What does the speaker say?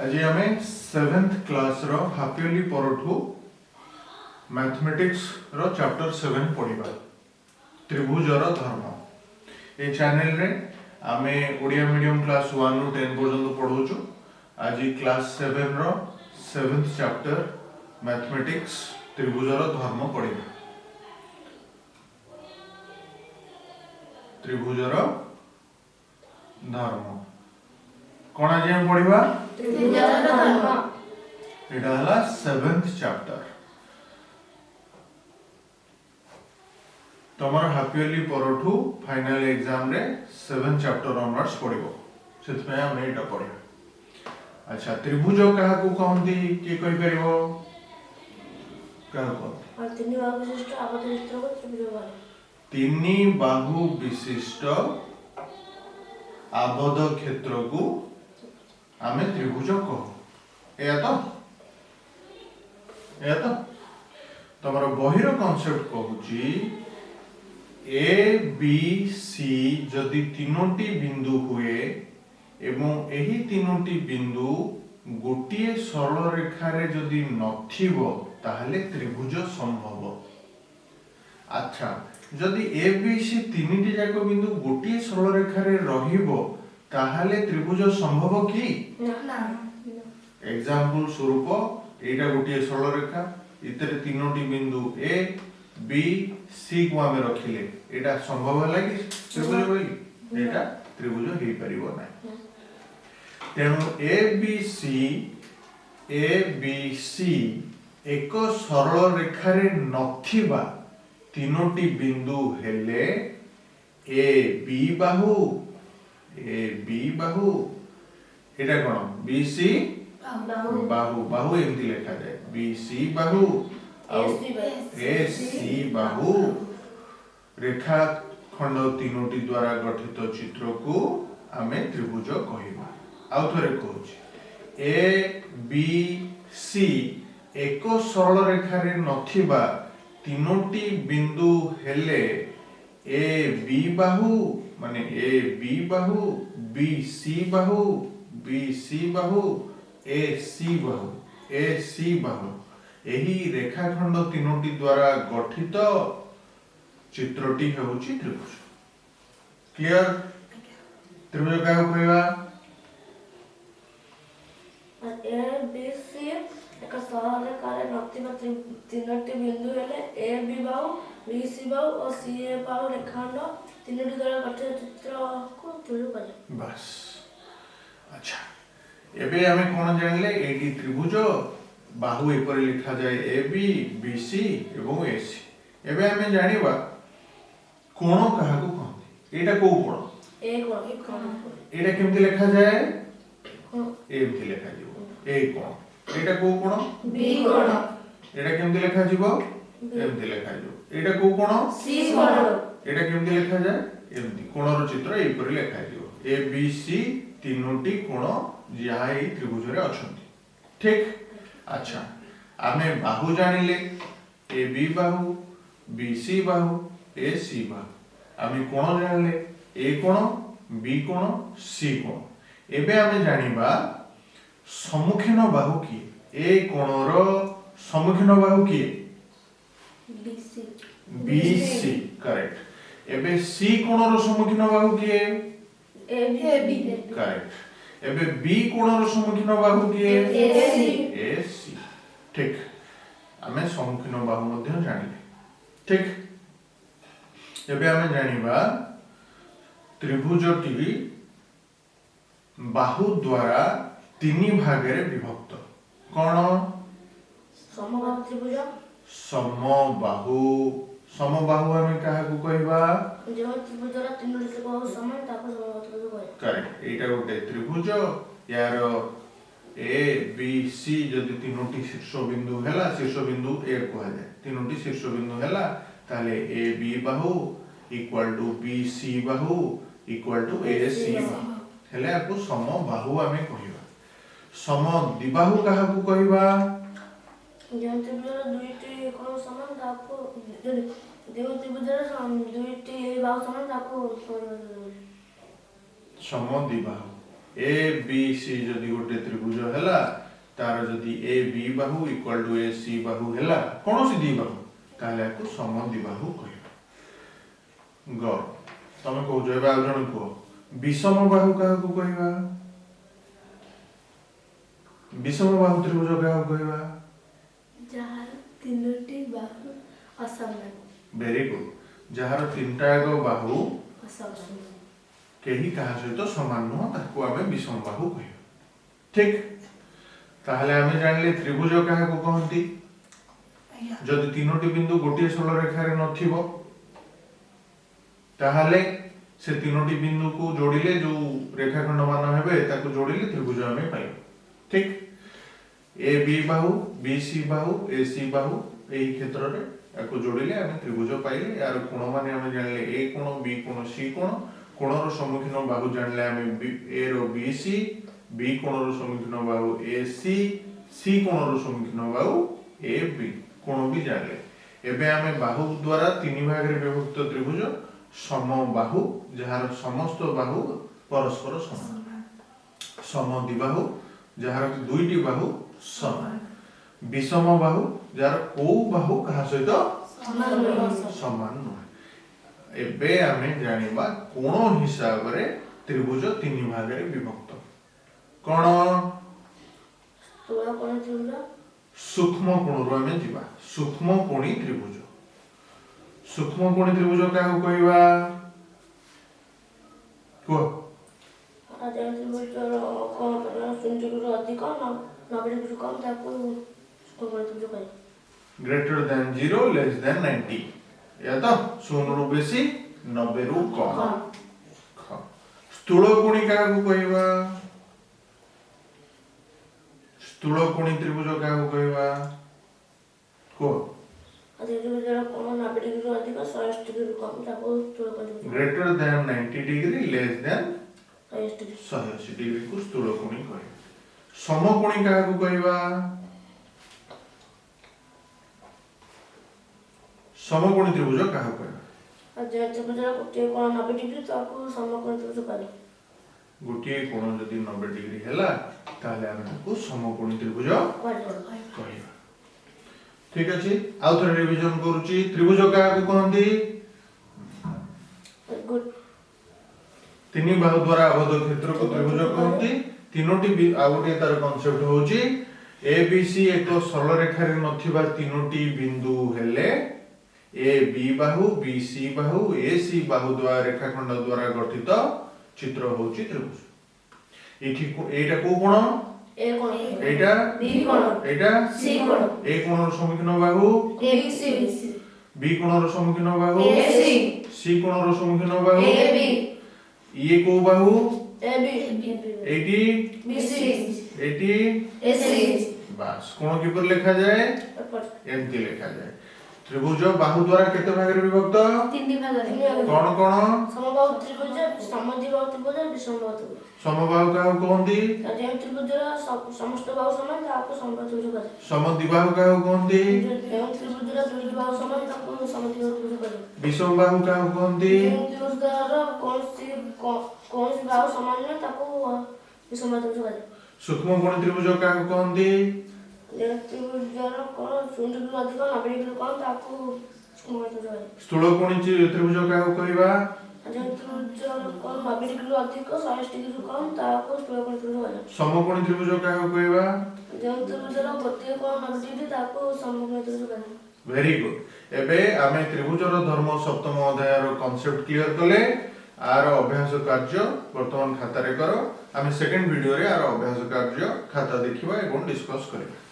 आज आम 7th class रो half yearly परठू mathematics रो chapter 7 पढ़िबा त्रिभुजर धर्म। ए चैनल रे आमे ओडिया मीडियम क्लास 1 ରୁ 10 पर्यंत पढौछु। आज क्लास 7 रो 7th चैप्टर मैथमेटिक्स त्रिभुजर धर्म पढ़िबा। त्रिभुजर धर्म कौन आज हम पढ़िबा त्रिभुजर धर्म। एटा हला 7th चैप्टर। तमर हाफ इयरली परठू फाइनल एग्जाम रे 7th चैप्टर ऑनवर्ड्स पढ़िबो सेतपे हम एटा पढ़िबा। अच्छा त्रिभुज काहा को कहंती के कहि परिबो काहा को और तीन बाहु विशिष्ट आबद्ध चित्र को त्रिभुज बोले। तीन बाहु विशिष्ट आबद्ध क्षेत्र को आमे त्रिभुज कह। या तो तमर बहिर कांसेप्ट कहूची ए बी सी जदि तीनोटी बिंदु हुए एवं एही तीनोटी बिंदु गोटिए सरल रेखा रे जदि नथिबो ताहले त्रिभुज संभव। अच्छा जदि ए बी सी तीनटी जाक बिंदु गोटिए सरल रेखा रे रहिबो ताहले त्रिभुज संभव की ना एग्जांपल स्वरूप एटा गोटिए सरल रेखा इतरे तीनोटी बिंदु ए बी सी को आमे रखिले एटा संभव है कि त्रिभुज होई एटा त्रिभुज हेई परिबो ना। तेणु ए बी सी एक सरल रेखा रे नथिबा तीनोटी बिंदु हेले A B Bahu Etah cone B C बाहु बाहु एमती लिखा जाए बी सी बाहु ए सी बाहु रेखा खंड तीनोटी द्वारा गठित चित्र को आमे त्रिभुज कहिबा। आउ थरे कहूची ए बी सी एक सरल रेखा रे नथिबा तीनोटी बिंदु हेले ए बी बाहु माने A B Bahu B C बाहु ए सी बाहु एही रेखाखंड तीनोटी द्वारा गठित चित्रटी हेउची त्रिभुज। क्लियर त्रिभुज का कहबा ए बी सी एक सरल रेखा रे नथिबा तीनोटी बिंदु हेले A B Bahu B C बाहु और सी ए बाहु रेखाखंड तीनोटी द्वारा गठित चित्र को त्रिभुज बोले। बस अच्छा एबे हमें कोन जानले एटी त्रिभुज बाहु एपर लिखा जाए ए बी बी सी एवं ए सी। एबे हमें जानिबा कोण काहा को कहते एटा को कोण ए कोण एटा केमति लिखा जाए एमति लिखा जिवो ए कोण एटा को कोण बी कोण एटा केमति लिखा जिवो एमति लिखा जिवो एटा को कोण सी कोण एटा केमति लिखा जाए एमति कोणर चित्र एपर लिखा जिवो ए बी सी तीनोटी कोण जहा ए त्रिभुज रे अछंती। ठीक अच्छा आमे बाहु जानिले A B Bahu B C बाहु ए सी बाहु आमे कोण जानिले ए कोण बी कोण सी कोण। एबे आमे जानिबा सम्मुखीन बाहु की ए कोणर सम्मुखीन बाहु की बी सी करेक्ट। एबे सी कोणर सम्मुखीन बाहु की ए बी करेक्ट। एबे बी कोणर सम्मुखीन बाहु की ए सी ठीक आमे सम्मुखीन बाहु मध्ये जानिले। ठीक एबे आमे जानिबा त्रिभुजटी बाहु द्वारा तीन भाग रे विभक्त कोन समबाहु त्रिभुज समबाहु हमें काहा को कहबा जो त्रिभुजर तीनोटी बाहु समान ताको समबाहु त्रिभुज कहे। करेक्ट एटा गोटे त्रिभुज यार ए बी सी जदि तीनोटी शीर्ष बिंदु हैला शीर्ष बिंदु ए कहा जाए तीनोटी शीर्ष बिंदु हैला ताले A B Bahu equal to B C Bahu equal to ए सी बाहु हेले आपको समबाहु हमें कहिबा। समद्विबाहु काहा को कहबा जो त्रिभुजर दुईटी कोण समान ताको जो त्रिभुजर दुईटी बाहु समान ताको समद्विबाहु ए बी सी जदि गोटे त्रिभुज हैला तार जदि A B Bahu equal to ए सी बाहु हैला कोनोसी दी बाहु ताले को समद्विबाहु कहबा। ग तमे कहू जेबा आ जण को विषम बाहु का को कहबा। विषम बाहु त्रिभुज का कहबा जहार तीनोटी बाहु असमान। Very good. जहार तीनटा को बाहु असमान केही कहा सहित समान नुह ताको आमे विषम बाहु कहबा। ठीक ताहले आमे जानले त्रिभुज काहा को कहंती जदि तीनोटी बिंदु गोटे सरल रेखा रे नथिबो ताहले से तीनोटी बिंदु को जोड़िले जो रेखाखंड मान हेबे ताको जोड़िले त्रिभुज आमे पाइ। ठीक A B Bahu B C बाहु ए सी बाहु एही क्षेत्र रे याको जोड़िले आमे त्रिभुज पाइले। यार कोण माने आमे जानले ए कोण बी कोण सी कोण कोणर सम्मुखीन बाहु जानले आमे ए रो B C B कोणर सम्मुखीन Bahu A C कोणर सम्मुखीन Bahu A B कोण भी जानले। एबे आमे बाहु द्वारा तीन भाग रे विभक्त त्रिभुज समबाहु जहार समस्त बाहु परस्पर समान। समद्विबाहु जहार दुईटी बाहु समान। विषम बाहु जहार को बाहु कहा सहित समान नुह। एबे आमे जानिबा कोण हिसाब रे त्रिभुज तीन भाग रे विभक्त। कोण स्थूल कोण त्रिभुज सूक्ष्म कोण रो आमे जिबा सूक्ष्म कोणी त्रिभुज। सूक्ष्म कोणी त्रिभुज काहू कहबा को अजय त्रिभुज रो कोण पर 0 डिग्री अधिक 90 डिग्री कम ताको स्थूल कोण त्रिभुज कहबा। ग्रेटर देन 0 लेस देन 90 या तो 0 रो बेसी 90 रो कम। स्थूल कोणी काहू कहबा स्थूल कोणी त्रिभुज काहू कहबा को अजय त्रिभुज रो कोण 90 डिग्री अधिक 180 डिग्री कम ताको स्थूल कोण त्रिभुज। Greater than 90 degree less than 180 degree 180 degree को स्थूल कोणी कहबा। समकोणी काहू कहबा समकोणी त्रिभुज काहू कहबा। अजय त्रिभुज रो गोटे कोण 90 डिग्री ताको समकोण त्रिभुज कहबा। गोटे कोण जदि 90 डिग्री हैला ताले आमे ताको समकोणी त्रिभुज कहबा। ठीक अछि आउ थरे रिवीजन करूची त्रिभुज काहा को कहंती गुड तीन बाहु द्वारा आबद्ध क्षेत्र को त्रिभुज कहंती। तीनोटी आउटे तार कांसेप्ट होची ए बी सी एक सरल रेखा रे नथिबा तीनोटी बिंदु हेले A B Bahu B C बाहु ए सी बाहु द्वारा रेखाखंड द्वारा गठित चित्र होची त्रिभुज। एटा को कोण ए कोण एटा बी कोण एटा सी कोण ए कोणर सम्मुखीन बाहु A B C B कोणर सम्मुखीन Bahu A C कोणर सम्मुखीन Bahu A B ये को बाहु ए बी एटी बी सी एटी ए सी बस कोण किपर लिखा जाए एमती लिखा जाए। त्रिभुज बाहु द्वारा केते भाग रे विभक्त तीन भाग रे कोन कोन समबाहु त्रिभुज समद्विबाहु त्रिभुज विषमबाहु त्रिभुज। समबाहु काहू कहंती अजय त्रिभुज रो समस्त बाहु समान ताको समबाहु त्रिभुज कहबा। समद्विबाहु काहू कहंती एवं त्रिभुज रो दुईटी बाहु समान ताको समद्विबाहु त्रिभुज कहबा। विषम बाहु काहू कहंती त्रिभुज रो कोनसी बाहु समान न ताको विषमबाहु त्रिभुज कहबा। सूक्ष्म कोणी त्रिभुज काहू कहंती त्रिभुज रो कोन 0 डिग्री अधिक 90 डिग्री कम ताको समबाहु त्रिभुज कहबा। स्थूल कोणी त्रिभुज काहू कहबा अजय त्रिभुज रो कोन 90 डिग्री अधिक 180 डिग्री कम ताको स्थूल कोण त्रिभुज कहबा। समकोणी त्रिभुज काहू कहबा अजय त्रिभुज रो गोटे कोन 90 डिग्री ताको समकोण त्रिभुज कहबा। Very good. एबे आमे त्रिभुजर धर्म सप्तम अध्याय रो कांसेप्ट क्लियर कले आर अभ्यास कार्य वर्तमान खाता रे करो। आमे सेकंड वीडियो रे आर अभ्यास कार्य खाता देखिबा एवं डिस्कस करिबा।